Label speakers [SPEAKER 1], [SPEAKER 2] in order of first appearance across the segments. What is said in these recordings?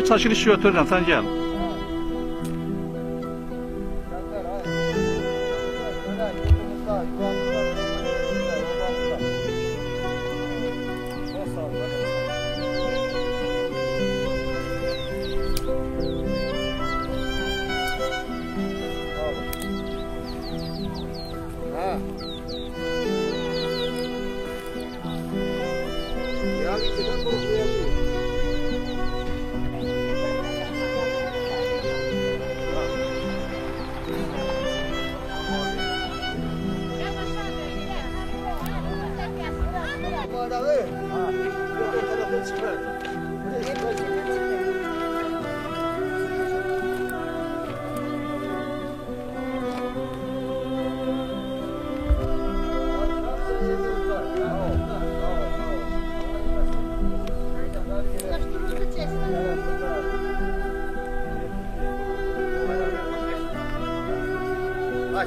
[SPEAKER 1] çəkiliş götürürəm, sən gəl.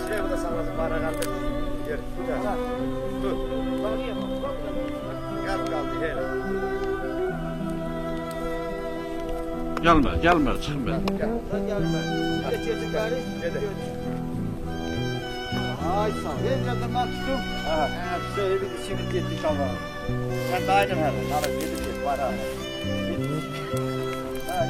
[SPEAKER 2] Şuraya bu da sallasın, para kaldı. Gel, dur. Gel kaldı, hele.
[SPEAKER 1] Gəlmə, çıxmır.
[SPEAKER 2] Sen gelme. Geçecek gari. Ay sağ ol. Ben zaten ben tutum. Ha, şöyle bir işimiz yetti ama. Sen de aynı hemen. Ara gidecek, para. Ha,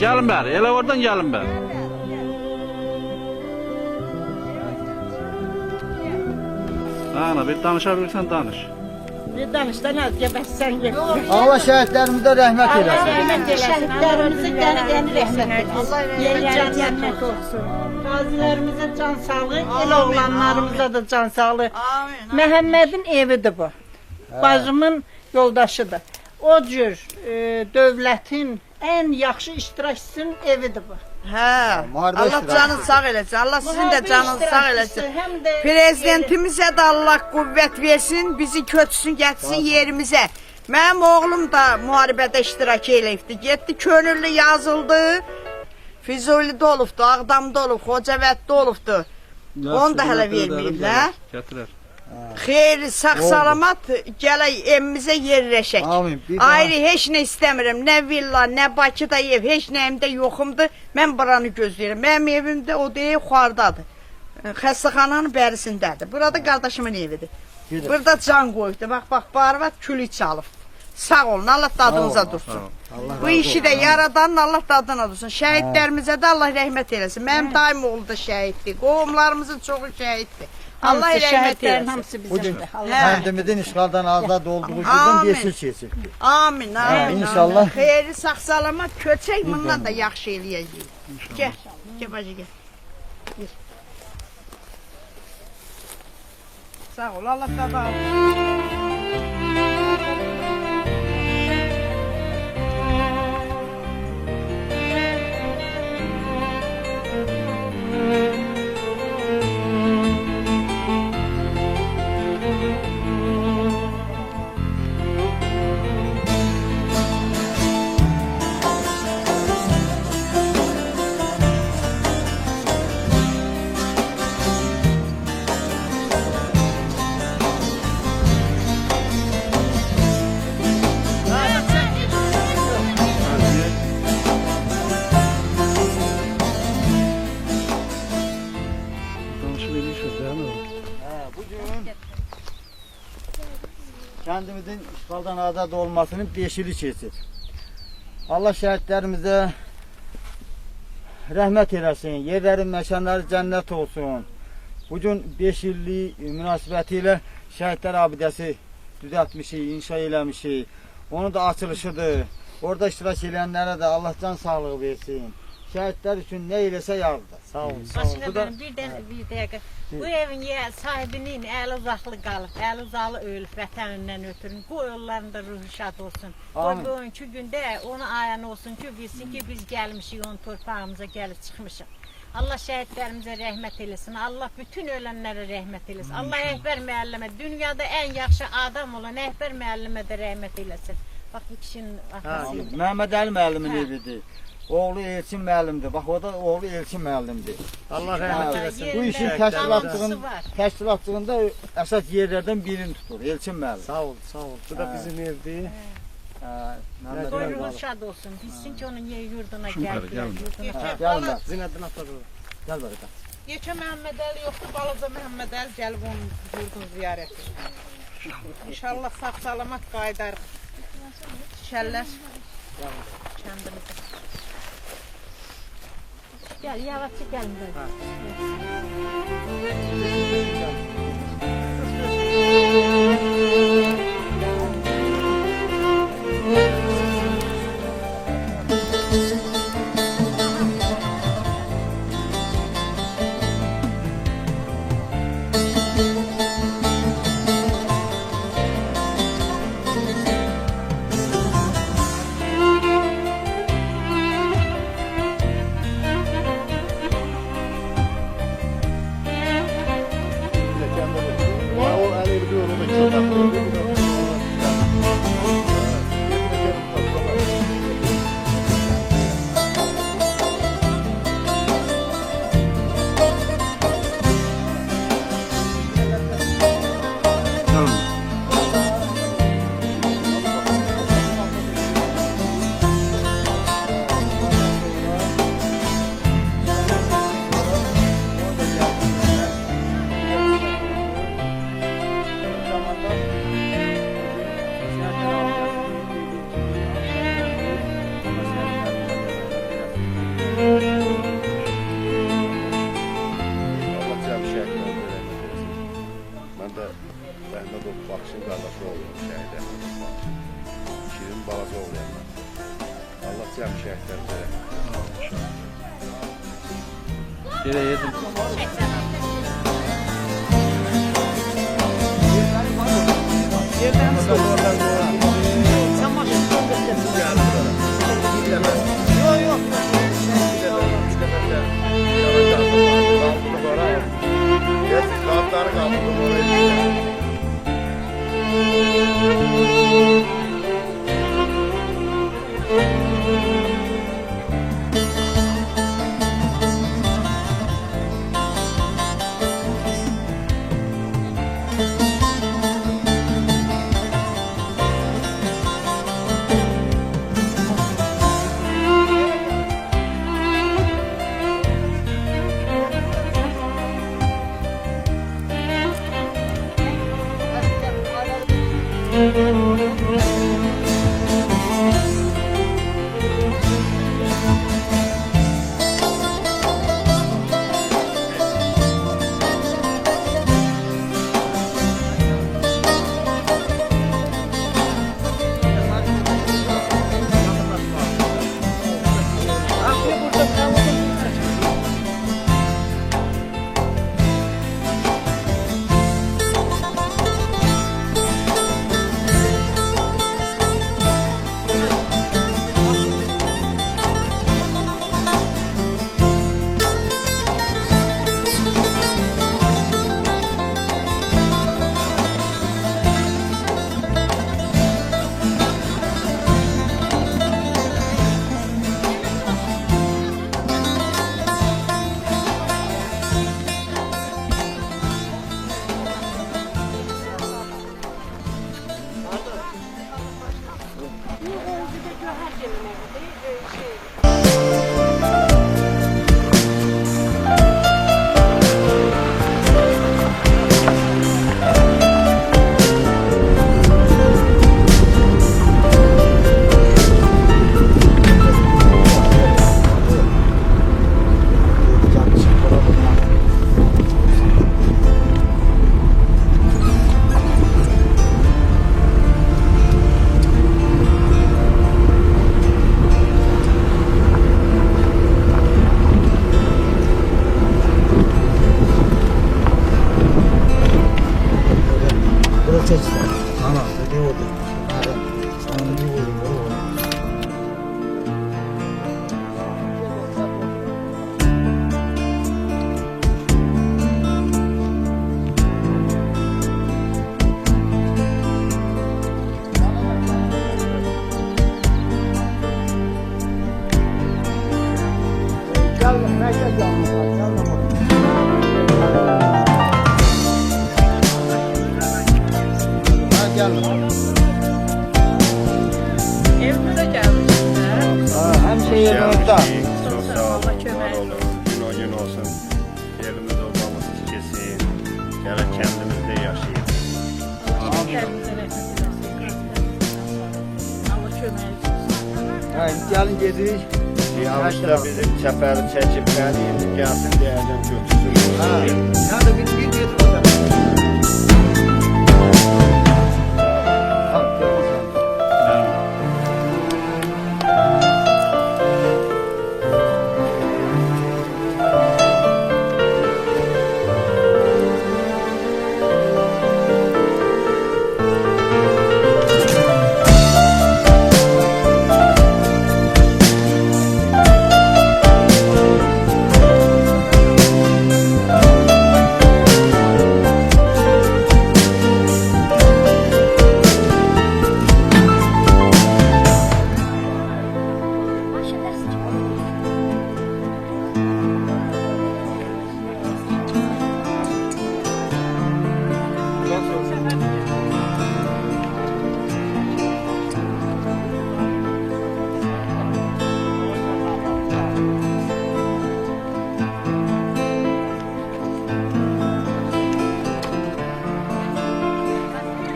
[SPEAKER 1] Gəlin bəri, elə oradan gəlin bəri. Ana, bir danışa bilirsən, danış.
[SPEAKER 3] Bir danışdan az gəbəsən
[SPEAKER 2] Allah şəhidlərimizə rəhmət eləsin.
[SPEAKER 3] Rəhmət eləsin. Şəhidlərimizin qəni rəhmət eləsin. Yerləri cənnət olsun. Qazilərimizə can sağlığı, el oğlanlarımıza da can sağlığı. Məhəmmədin evidir bu. Bacımın yoldaşıdır. O cür dövlətin ən yaxşı iştirakçısının evidir bu.
[SPEAKER 4] Hə, Allah canını sağ eləsin. Allah sizin də canınızı sağ eləsin. Prezidentimizə də Allah qüvvət versin, bizi köçsün, getsin yerimizə. Mənim oğlum da müharibədə iştirak eləyibdi. Getdi, könüllü yazıldı. Füzulidə olubdu, Ağdamda olub, Xocavənddə olubdu. Onu da hələ verməyiblər.
[SPEAKER 1] Gətirər.
[SPEAKER 4] Xeyri, sağ-salamat gələk evimizə yerləşək. Ayrı heç nə istəmirəm. Nə villa, nə Bakıda ev, heç nəyimdə yoxumdur. Mən buranı gözləyirəm. Mənim evim də o deyil, yuxarıdadır. Xəstəxananın bərisindədir. Burada qardaşımın evidir. Burada can qoyubdur. Bax, barvat külük çalıb. Sağ olun, Allah dadınıza dursun. Bu işi də yaradan Allah dadına dursun. Şəhidlərimizə də Allah rəhmət eləsin. Mənim daim oğlu da şəhiddir. Qohumlarımızın çoxu şəhiddir. Allah rəhmət eləsin.
[SPEAKER 2] Bugün kəndimizin işğaldan azad olduğu gündən yeşil keçir.
[SPEAKER 4] Amin, amin.
[SPEAKER 2] İnşallah.
[SPEAKER 4] Xeyri, sağ-salamat köçək, bundan da yaxşı eləyəcəyik. Gəl bacı, gəl. Sağ ol, Allah da
[SPEAKER 2] Bugün kendimizin işgaldan azad olmasının 5 yılı keçir. Allah şəhidlərimizə rəhmət eləsin, yerlərin məkanları cənnət olsun. Bugün 5 illik münasibəti ilə şəhidlər abidəsi düzəltmişik, inşa eləmişik. Onun da açılışıdır. Orada iştirak edənlərə də Allah can sağlığı versin. Şəhidlər üçün nə eləsə yardır. Sağ olun. Sağ olun.
[SPEAKER 3] Başına benim bir dəqiqə. Bu evin sahibinin əli uzaqlı qalıb, əli uzalı ölüb vətənindən ötürün. Qoy onların ruhu şad olsun. Qoy
[SPEAKER 2] Amin.
[SPEAKER 3] bugünkü gündə ona ayan olsun ki, bilsin ki biz gəlmişik, onun torpağımıza gəlib çıxmışıq. Allah şəhidlərimizə rəhmət eləsin. Allah bütün ölənlərə rəhmət eləsin. Allah Əhbər müəllimə, dünyada ən yaxşı adam olan Əhbər müəllimə də rəhmət eləsin. Bax bu kişinin atası.
[SPEAKER 2] Məhəmməd Əli müəllimin evidir. Oğlu Elçin müəllimdir. Bax o da oğlu Elçin müəllimdir.
[SPEAKER 5] Allah rəhmət eləsin.
[SPEAKER 2] Bu işin təşkilatçılığında əsas yerlərdən birini tutur. Elçin müəllim.
[SPEAKER 5] Sağ ol, sağ ol. Bu da bizim evdir.
[SPEAKER 3] Qoy ruhu şad olsun. Bilsin ki onun yurduna gəldilər.
[SPEAKER 2] Gəlin bak.
[SPEAKER 5] Zinəddin aparır.
[SPEAKER 2] Gəl bax.
[SPEAKER 6] Geçen Mehmet Ali yoktu, balaca Mehmet Ali gelip onun yurdunu ziyaret etti. İnşallah sağ salamat qaydar. Şəller kendimize.
[SPEAKER 3] Gəl, yavaşça gəlin böyle.
[SPEAKER 7] Ben de Mehmet Bakış'ın kardeşi oluyorum şehide. Şirin balası oluyorum ben. Allah cem şehitlerimize.
[SPEAKER 1] Yere yedim.
[SPEAKER 7] Kağıtları kaldırdım oraya.
[SPEAKER 2] çeksin. Ana, ne oldu? Sana ne oldu?
[SPEAKER 3] Evimize gelmişler.
[SPEAKER 2] Hem şey yanımızda.
[SPEAKER 7] Çok sağ olun, var olun. Gün o gün olsun. Yerimiz obamız kesin. Gene kendimizde yaşayın.
[SPEAKER 3] Kendinize rahmet eylesin. Allah köməyiniz olsun.
[SPEAKER 2] Gelin gedirik.
[SPEAKER 7] Yanlışla bizim çəpəri çəkib məni indi gəlsin deyəcəm götürsün.
[SPEAKER 2] Sen de bir getir orada. Tamam, telefon sen.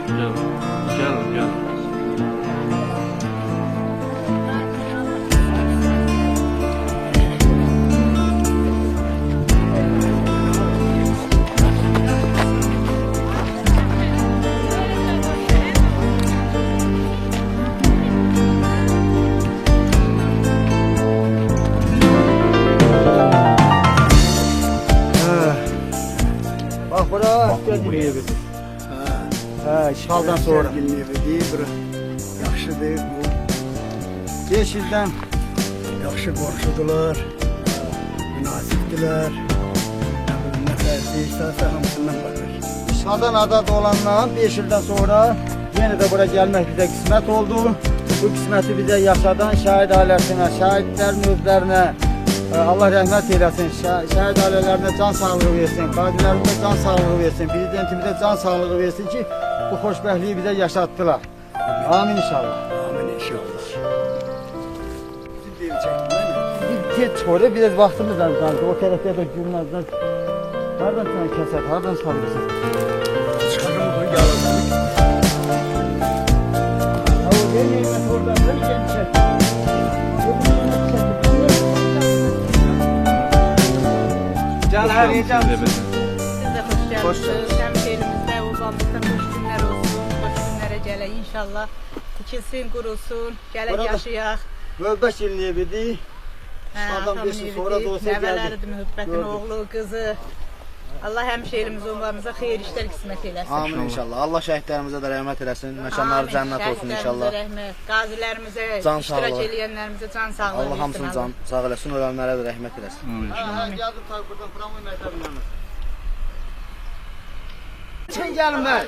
[SPEAKER 1] Gel, gel, gel.
[SPEAKER 2] Bak bura buraya bir. İşğaldan sonra.
[SPEAKER 5] Yaxşıdır bu.
[SPEAKER 2] 5 ildən
[SPEAKER 5] Yaxşı qonşudular. Münasibdiler. Ne fərqi istərsə hamısından bakır.
[SPEAKER 2] işğaldan azad olanlar 5 ildən sonra yenə də bura gəlmək bizə qismət oldu. Bu qisməti bizə yaşadan şəhid ailəsinə, şəhidlərin özlərinə Allah rəhmət eyləsin. Şəhid ailələrinə can sağlığı versin, qazilərimizə can sağlığı versin, prezidentimizə can sağlığı versin ki, bu xoşbəxtliyi bizə yaşatdılar. Amin inşallah.
[SPEAKER 5] Amin inşallah. Siz deyil çəkdin, değil mi?
[SPEAKER 2] Bir tez çıxorda biraz vaxtımızdan qaldı. O tərəfdə də gülməzdən hardan sən kəsər, hardan salırsan?
[SPEAKER 5] Çıxarım bu yalanı.
[SPEAKER 2] Ha o verməyən oradan da gələcək. Can her yiyeceğim.
[SPEAKER 6] Siz de hoş geldiniz. Hemşehrimizde, obamızda hoş günler olsun. Hoş günlere gele inşallah. İkilsin, kurulsun. Gele
[SPEAKER 2] Orada-
[SPEAKER 6] yaşayak.
[SPEAKER 2] Möhbət illiyə bildik. Adam 5 il sonra da olsa geldi.
[SPEAKER 6] Nəvələridir mühibbətin
[SPEAKER 2] Gördüm.
[SPEAKER 6] oğlu, kızı. Allah hemşehrimiz, obamıza xeyir işler kısmet eylesin.
[SPEAKER 8] Amin inşallah. Allah şəhidlərimizə də rəhmət eləsin. Məkanları cənnət olsun inşallah.
[SPEAKER 6] Rəhmət, qazilərimizə,
[SPEAKER 8] Can
[SPEAKER 6] iştirak
[SPEAKER 8] sağlığı.
[SPEAKER 6] eləyənlərimizə can sağlığı
[SPEAKER 8] Allah
[SPEAKER 6] versin,
[SPEAKER 8] hamısını can sağ eləsin, ölənlərə də rəhmət eləsin.
[SPEAKER 1] Amin.
[SPEAKER 2] Geldim tabii buradan Framoy məktəbindən. Çin gəlin mən.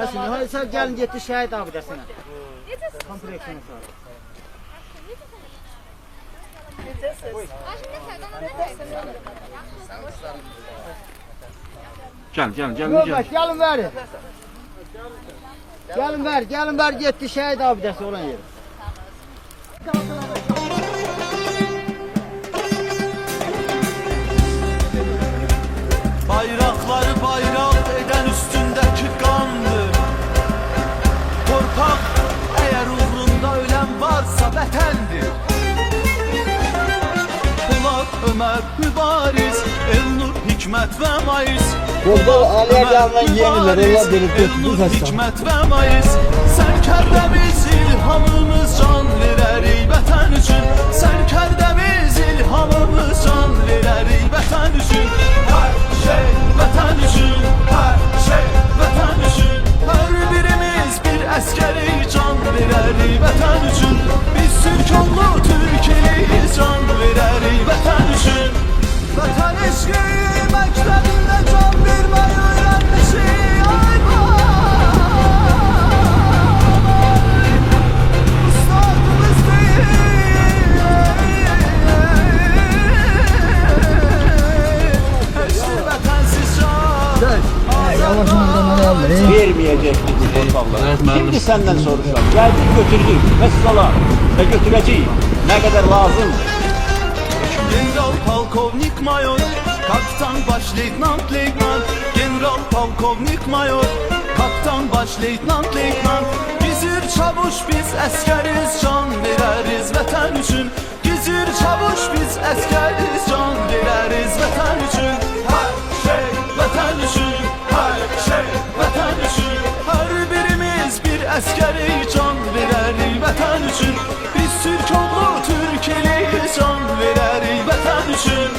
[SPEAKER 2] Nəsin, hayır sən gəlin getdi şəhid abidəsinə. Kompleksinə sağ.
[SPEAKER 1] Gel, gel, gel,
[SPEAKER 2] Möhbət,
[SPEAKER 1] gel.
[SPEAKER 2] gəlin bəri. Gəlin bəri getdi şəhid abidəsi olan yeri.
[SPEAKER 9] Bayrakları bayrak eden üstündeki kandır. Torpak eğer uğrunda ölen varsa vatandır. Polat, Ömer, Mübariz, Elnur, Hikmet ve Mayıs.
[SPEAKER 2] Futbol Aliye yanından yeniler, Allah beni
[SPEAKER 9] Elnur, Hikmet ve Mayıs. Sen kerdemiz ilhamımız can verer vatan için. Sen kerdemiz ilhamımız can verer vatan için. Her şey vatan için, her şey vatan
[SPEAKER 5] verecektik bu torpaqları. Şimdi senden soruşuram. Geldik götürdük. Mesela ve götüreceğiz. Ne kadar lazım?
[SPEAKER 9] General polkovnik mayor, kaptan baş leytenant leytenant. General polkovnik mayor, kaptan baş leytenant leytenant. Gizir çavuş biz əskəriz, can verəriz vətən üçün. Gizir çavuş biz əskəriz, can verəriz vətən üçün. Hər şey vətən üçün, hər şey vətən üçün. Hər birimiz bir əskəri can verərik vətən üçün. Biz Türk oğlu Türkeliyiz, can verərik vətən üçün.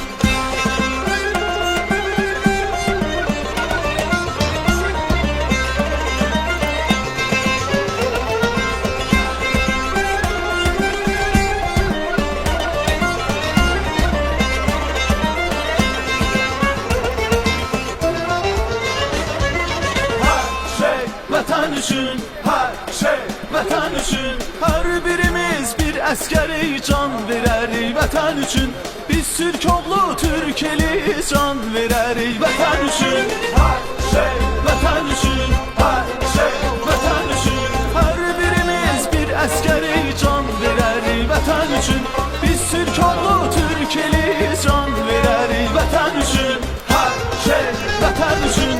[SPEAKER 9] Vətən üçün, hər şey vətən üçün. Hər birimiz bir əskəri can verərik vətən üçün. Biz Türk oğlu Türkeliyiz, can verərik vətən üçün. Hər şey vətən üçün, hər şey vətən üçün. Hər birimiz bir əskəri can verərik vətən üçün. Biz Türk oğlu Türkeliyiz, can verərik vətən üçün. Hər şey vətən üçün.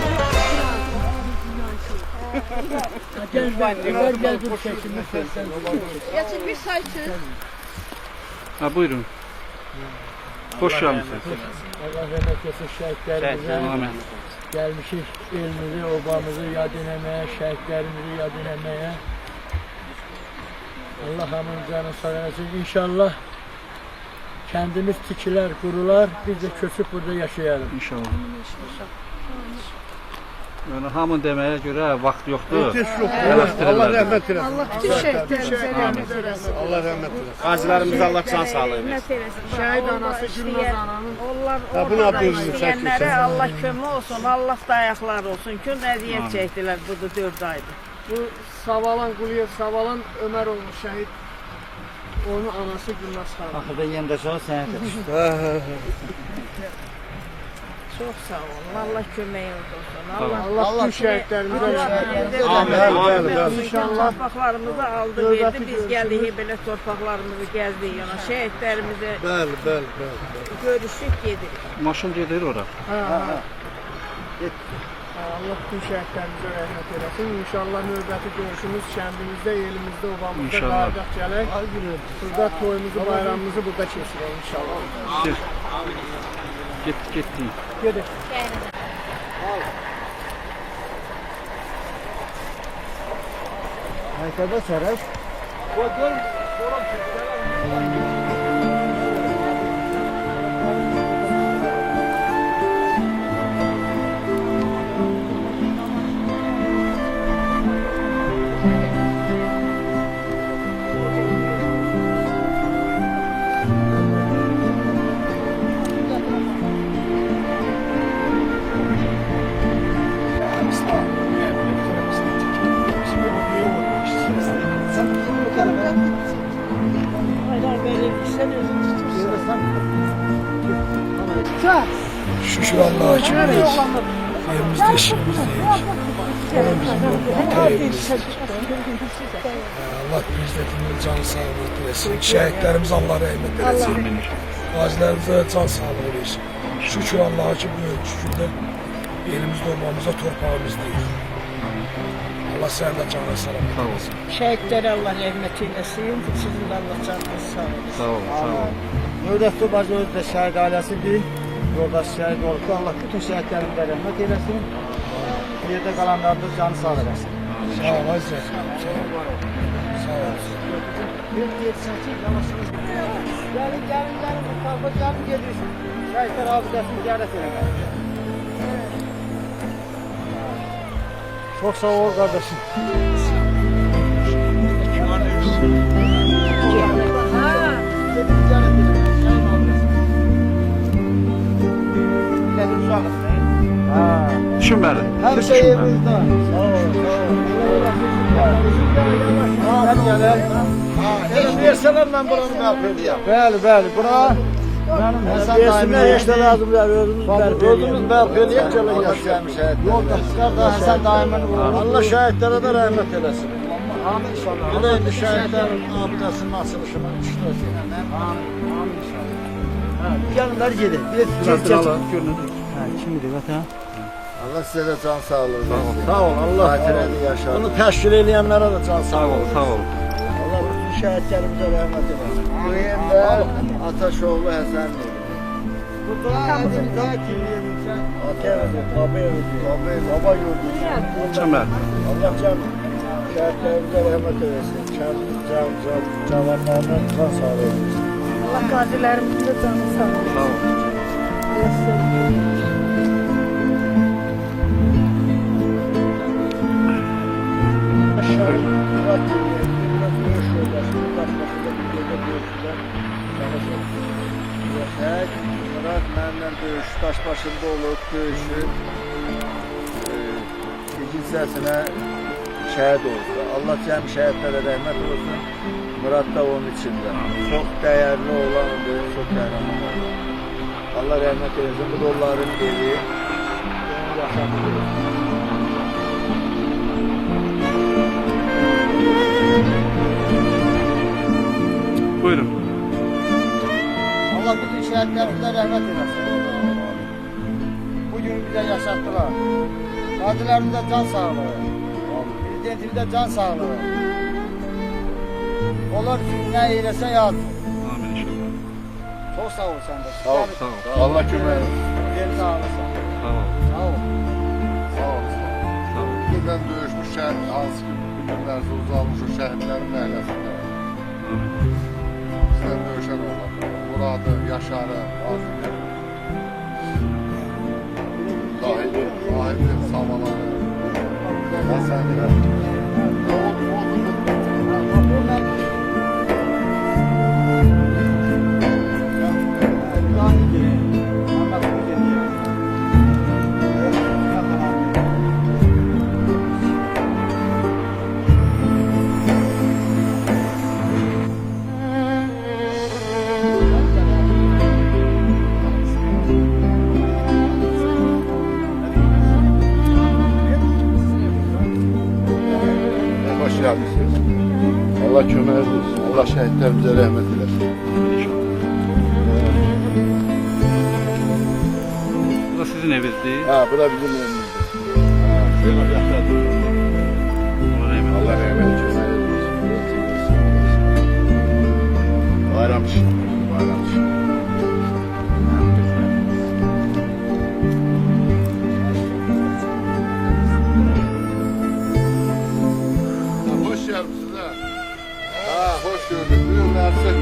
[SPEAKER 4] Geçin bir saysın.
[SPEAKER 1] Ha buyurun. Hoş geldiniz.
[SPEAKER 10] Allah rahmet eylesin şehitlerimize.
[SPEAKER 1] Amin.
[SPEAKER 10] Gelmişiz elimizi, obamızı yad etmeye, şehitlerimizi yad etmeye. Allah hamının canını sağ eylesin. İnşallah kendimiz tikiler, kurular, biz de köçüp burada yaşayalım.
[SPEAKER 1] İnşallah. Yani hamı demeye göre vakit yoktu.
[SPEAKER 5] Allah rahmet eylesin.
[SPEAKER 4] Allah bütün şehitlerimize rahmet eylesin.
[SPEAKER 5] Allah rahmet eylesin. Qazilərimiz Allah can sağlığı versin.
[SPEAKER 10] Şehit anası Gülnaz ananın.
[SPEAKER 4] Onlar orada işleyenlere Allah kömür olsun, Allah dayaklar olsun. Gün əziyyət çəkdilər burada 4 aydır.
[SPEAKER 10] Bu Savalan Quliyev, Savalan Ömer olmuş şehit. Onun anası Gülnaz hanım.
[SPEAKER 2] Axırda Yendaşova sənət etmişdi.
[SPEAKER 4] Çok sağ olun. Allah köməyiniz olsun.
[SPEAKER 10] Allah bütün şehitlerimize rahmet eylesin.
[SPEAKER 4] Amin.
[SPEAKER 10] İnşallah
[SPEAKER 4] Torpaqlarımızı aldı, verdi. Biz gəldik belə torpaqlarımızı gəzdik yana. Şehitlerimize
[SPEAKER 5] Bəli.
[SPEAKER 4] görüşük gedirik.
[SPEAKER 1] Maşın gelir ora.
[SPEAKER 10] Allah bütün şehitlerimize rahmet eylesin. İnşallah növbəti görüşümüz kəndimizdə, elimizdə, obamızda
[SPEAKER 1] İnşallah.
[SPEAKER 10] qayıdaq gələk. Burada toyumuzu, bayramımızı burada keçirək inşallah.
[SPEAKER 1] Gitti.
[SPEAKER 10] Gedək.
[SPEAKER 2] Məktəbə sərəf.
[SPEAKER 10] Şükür Allah'a kimdeyiz. Yerimizde işimizdeyiz. Onun bizim yolumuz. Allah bizdekinden can sağlığı dilesin. Şehitlerimize Allah rahmet eylesin. Gazilerimize can sağlığı versin. Şükür Allah'a ki büyük şükürler elimizde olmamıza torpağımızdayız. Allah sen de canına selamet eylesin.
[SPEAKER 3] Şehitlere Allah rahmet eylesin. Sizin de Allah canınız sağ olun.
[SPEAKER 1] Sağ olun.
[SPEAKER 2] Növdətli bacı özü də şəhid ailəsidir. Yoldaş şəhid olub. Allah bütün şəhidlərimizə rəhmət eyləsin. Yerdə qalanlarda canı sağ eləsin.
[SPEAKER 10] Sağ ol Aziz. Sağ ol.
[SPEAKER 2] Gəlin, bu tarafa gəlin gedirsiniz. Şəhidlər abidəsini ziyarət eləmək. Çox sağ ol qardaşım.
[SPEAKER 1] Düşünməli.
[SPEAKER 2] Hər şey evimizdə. Sağ ol. Gəl. Versələr mən buranı məhv edəyəm. Bəli, bura Həsən dayımın
[SPEAKER 8] Yeşdə lazımlar, özümüz bərp
[SPEAKER 2] Özümüz bərp eləyək gələk yaşayalım şəhidlər. Yoldaşlar da Həsən dayımın
[SPEAKER 8] Allah şəhidlərə də rəhmət eləsin.
[SPEAKER 2] Amin inşallah.
[SPEAKER 8] Bir də indi şəhidlərin abidəsinin açılışına iştirak edən.
[SPEAKER 2] Amin inşallah. Gəlin gedin. Bir
[SPEAKER 1] Biraz görünür.
[SPEAKER 2] kimdir vətən?
[SPEAKER 8] Allah sizə də can sağlığı versin.
[SPEAKER 2] Sağ ol, Allah
[SPEAKER 8] Xatirəni yaşa.
[SPEAKER 2] Bunu təşkil eləyənlərə də can
[SPEAKER 1] Sağ
[SPEAKER 2] sağlığı
[SPEAKER 1] ol,
[SPEAKER 2] versin.
[SPEAKER 1] sağ ol.
[SPEAKER 8] Allah bütün şəhidlərimizə rəhmət eləsin. Bu yerdə Ataşoğlu Həsən
[SPEAKER 2] Hamısını daha kimliyimin sən?
[SPEAKER 8] Ata evidir, baba evidir, baba yurdudur.
[SPEAKER 1] Çəmər.
[SPEAKER 8] Allah can şəhidlərimizə rəhmət eləsin. Cavanlarına can sağlığı versin.
[SPEAKER 3] Allah qazilərimizin də canı sağ olsun.
[SPEAKER 1] Sağ ol.
[SPEAKER 3] Allah sevsin.
[SPEAKER 8] Murat mənimlə döyüş, daş başında olub, döyüşü ikinci hissəsinə şəhid oldu. Allah cəm şəhidlərə rəhmət olsun. Murat da onun içində. Çox dəyərli olandı, çox qəhrəman oldu. Allah rəhmət eləsin, bu da onların evi. Onu yaşatdı.
[SPEAKER 1] Buyurun.
[SPEAKER 2] Allah bütün şəhidlərimizə rəhmət eləsin. Bugün bizə yaşatdılar. Qazilərimizə can sağlığı. Prezidentimizə can sağlığı. Onlar üçün nə eyləsə yazdır.
[SPEAKER 1] Amin inşallah.
[SPEAKER 2] Çox sağ ol sən də.
[SPEAKER 7] Sağ ol.
[SPEAKER 1] Sağ ol.
[SPEAKER 7] Allah kömək olsun.
[SPEAKER 2] Geri sağ olasın.
[SPEAKER 1] Sağ ol.
[SPEAKER 2] Sağ ol.
[SPEAKER 7] Sağ ol.
[SPEAKER 1] Sağ ol.
[SPEAKER 7] Birdən döyüşmüş şəhid, hansı ki, bu günlərsə uzalmış o şəhidlərin əhləsində. Bizdən döyüşən olan. Muradı, Yaşarı, Azimir. Zahidi, Savaları. Həsəni. Hoş geldiniz. Allah kömək olsun. Allah şəhidlərimizə rəhmət eləsin.
[SPEAKER 1] Bu da sizin evinizdir.
[SPEAKER 7] Ha, bura bizim evimizdir. Allah rəhmət kömək eləsin. Bayram işi. Bayram işi. Hoş geldiniz ha. Ha, hoş gördük. Bu yıl Nərsət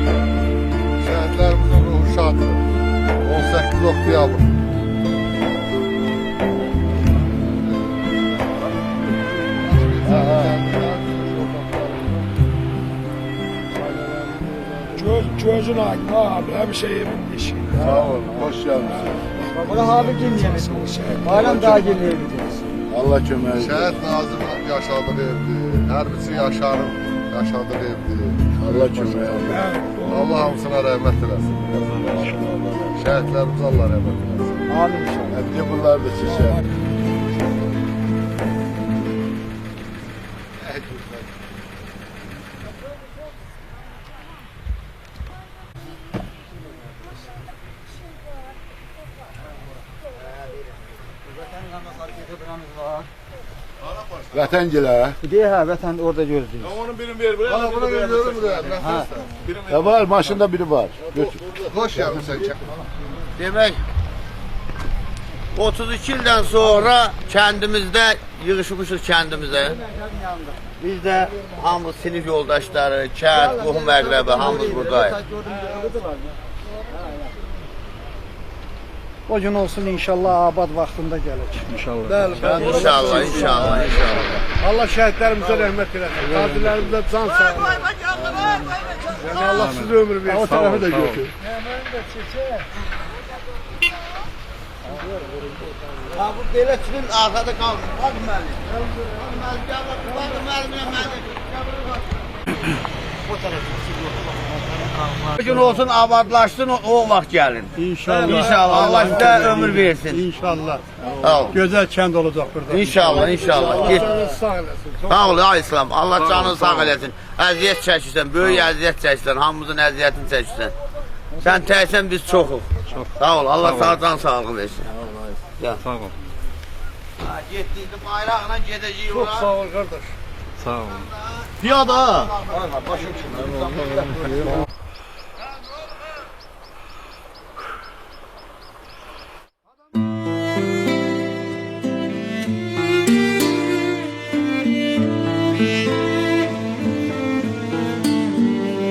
[SPEAKER 7] şəhidlərimizin ruhu şaddır. 18 oktyabr.
[SPEAKER 10] Gözün aydın abi, her şey evin işi.
[SPEAKER 7] Sağ olun, hoş geldiniz.
[SPEAKER 2] Bura abi kimliyimin. Bayram daha geliyoruz.
[SPEAKER 7] Allah kömək. Şəhid Nazım yaşadığı evdir. Hərbiçi Yaşarın yaşadığı evdir. Allah kömək. Allah hamısına rəhmət eləsin. Şəhidlərimiz Allah rəhmət eləsin.
[SPEAKER 2] Amin inşallah.
[SPEAKER 7] Həddi bunlar da çeşər. Vətən gilə.
[SPEAKER 2] Deyə hə, vətən orada gözləyir.
[SPEAKER 7] Onun birini ver buraya. Bana bunu görürüm buraya. Ha. Ya var, maşında biri var. Götür. Hoş geldin sen.
[SPEAKER 8] Demək, 32 ildən sonra kəndimizdə yığışmışıq kəndimizə. Biz də hamı sinif yoldaşları, kənd, qohum əqrəbi, hamımız buradayıq.
[SPEAKER 2] O gün olsun inşallah abad vaxtında gəlir.
[SPEAKER 1] İnşallah.
[SPEAKER 8] İnşallah, inşallah, inşallah.
[SPEAKER 10] Allah şəhidlərimizə rəhmət eləsin. Qazilərimizə can sağlığı. Yəni Allah sizə ömür versin.
[SPEAKER 1] O tərəfi də götür.
[SPEAKER 8] Ha bu belə kimin arxada qalsın. Hadi mənim. Hadi mənim, gəl bax, baxın mənim, mənim. Bugün olsun, abadlaşsın, o vaxt gəlin.
[SPEAKER 1] İnşallah.
[SPEAKER 8] İnşallah. Allah sizə ömür versin.
[SPEAKER 1] İnşallah.
[SPEAKER 8] Sağ ol.
[SPEAKER 1] Güzel kent olacak burada.
[SPEAKER 8] İnşallah, inşallah. Git.
[SPEAKER 1] Sağ olasın.
[SPEAKER 8] Sağ ol, ay İslam. Allah canını sağ eləsin. Əziyyət çəkirsən, böyük əziyyət çəkirsən, hamımızın əziyyətini çəkirsən. Sən təksən, biz çoxuq. Sağ ol, Allah sana can sağlığı versin.
[SPEAKER 1] Sağ ol.
[SPEAKER 8] Getdiydi, bayraqla gedəcəyik ora.
[SPEAKER 1] Sağ ol kardeş. Sağ ol.
[SPEAKER 8] Piyada. Başım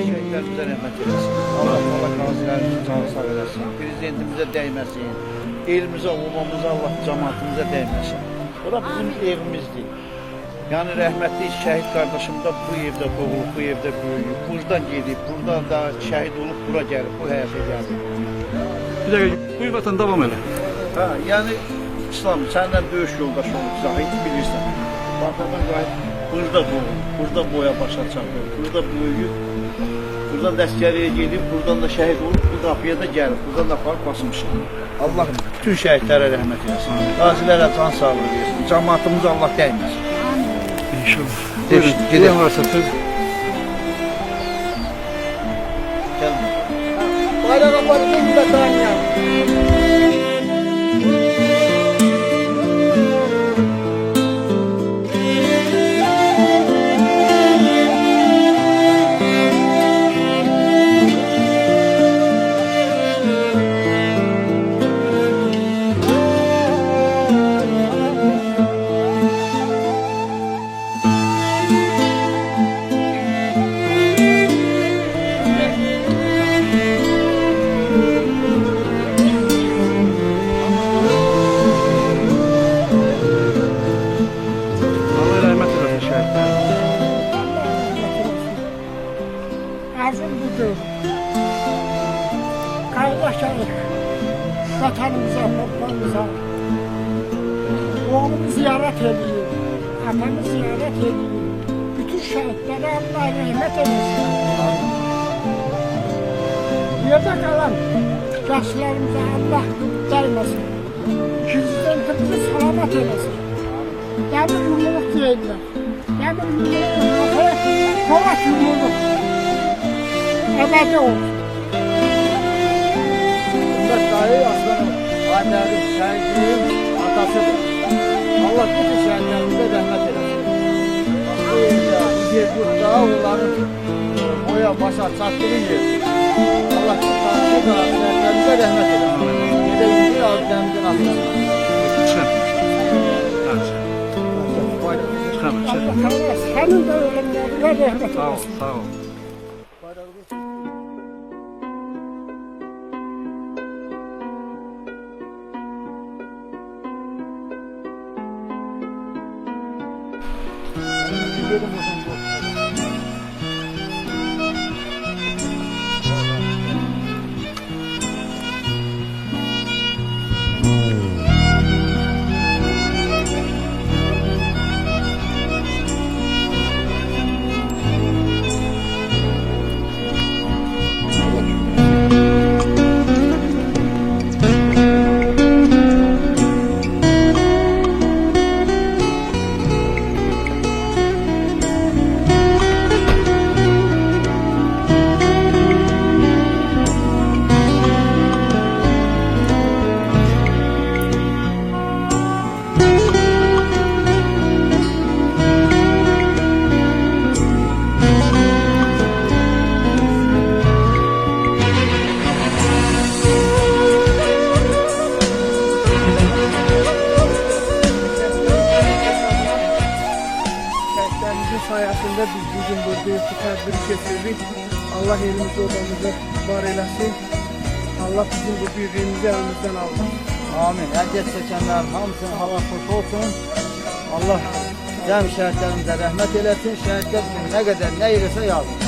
[SPEAKER 2] Şehitlerimizə rəhmət eləsin. Allah qazilərimizin canı sağ eləsin. Prezidentimizə dəyməsin. Elimizə, ovamıza, Allah cəmaatımıza dəyməsin. Bura bizim evimizdir. Yəni rəhmətli şəhid qardaşım da bu evdə doğulub, bu evdə böyüyüb, buradan gedib, buradan da şəhid olub, bura gəlib, bu həyata gəlib.
[SPEAKER 1] Bir dakika, buyur vatan devam elə.
[SPEAKER 2] Ha, yəni İslam, səndən döyüş yoldaşı olub, Zahid bilirsən. Vatadan qayıt, burada doğulub, burada boya başa çatıb, burada böyüyüb, buradan da əskəriyə gedib, buradan da şəhid olub, bu qapıya da gəlib, buradan da aparıb basmışıq. Allah bütün şəhidlərə rəhmət eləsin. Qazilərə can sağlığı versin. Cəmaatımıza Allah dəyməsin.
[SPEAKER 1] İnşallah. Buyurun, gidelim varsa söz.
[SPEAKER 2] Gəlin. Bayrağa aparın, bir də tanıyalım.
[SPEAKER 1] Allah rahmet eylesin şehitler.
[SPEAKER 3] Arzum budur. Kaynaşalım. Vatanımıza, babamıza. Oğlumu ziyaret edeyim. Anamı ziyaret edeyim. Bütün şehitlere Allah rahmet eylesin. Yerde kalan yaşlarımıza Allah değmesin. Prezidentimizi selamet eylesin. Demir yumruluk değiller. Demir yumruluk kafaya kovaç yumruluk. Ebedi olur.
[SPEAKER 2] Ümmet dayı aslanım, annenin, şehidliğin atasıdır. Allah bütün şehitlerimize rahmet eylesin. Bu evde, bu yer yurtta onların boya başa çattığı yer. Allah tutansı da şehitlerimize rahmet eylesin. Gedeyim bir abilerimizin atmasın.
[SPEAKER 1] Çıkın. Hadi. Çıkalım, çık.
[SPEAKER 3] Allah senin de ölümlerine rahmet
[SPEAKER 1] Sağ ol,
[SPEAKER 3] eylesin.
[SPEAKER 1] sağ ol.
[SPEAKER 11] sayesinde biz bugün burada bu tedbiri getirdik. Allah elimizi odamızı var eylesin. Allah bizim bu birliğimizi elimizden alsın.
[SPEAKER 2] Amin. Əziyyət çəkənlərin hamısının hava xoş olsun. Allah cəm şəhidlərimizə rəhmət eləsin. Şəhidlər nə qədər nə eləsə yazın.